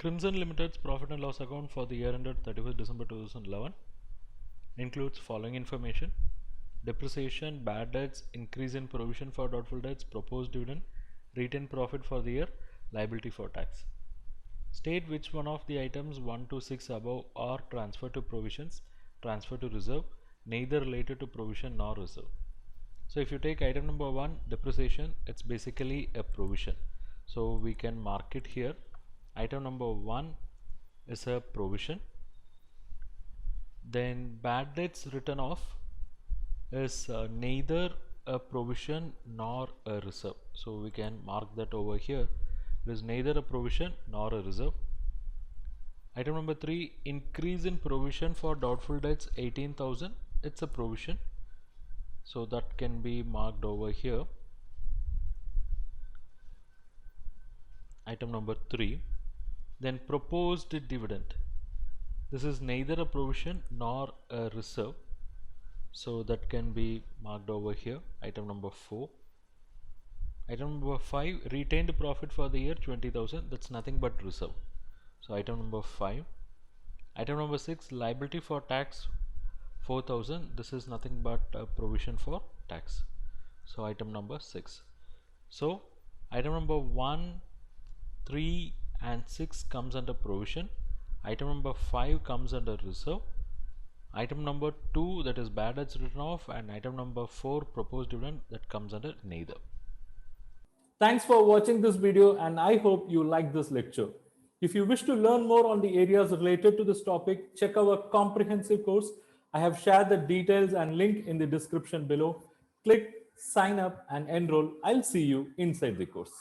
Crimson Limited's profit and loss account for the year ended 31st December 2011 includes following information: depreciation, bad debts, increase in provision for doubtful debts, proposed dividend, retained profit for the year, liability for tax. State which one of the items 1 to 6 above are transferred to provisions, transferred to reserve, neither related to provision nor reserve. So if you take item number 1, depreciation, it's basically a provision. So we can mark it here. Item number 1 is a provision. Then bad debts written off is neither a provision nor a reserve. So we can mark that over here. It is neither a provision nor a reserve. Item number 3, increase in provision for doubtful debts 18,000. It's a provision. So that can be marked over here. Item number 3. Then proposed dividend. This is neither a provision nor a reserve. So that can be marked over here. Item number 4. Item number 5, retained profit for the year 20,000. That's nothing but reserve. So item number 5. Item number 6, liability for tax 4,000. This is nothing but a provision for tax. So item number 6. So item number 1, 3 and 6 comes under provision. Item number 5 comes under reserve. Item number 2, that is bad debts written off, and item number 4, proposed dividend, that comes under neither. Thanks for watching this video, and I hope you like this lecture. If you wish to learn more on the areas related to this topic, check our comprehensive course. I have shared the details and link in the description below. Click, sign up and enroll. I'll see you inside the course.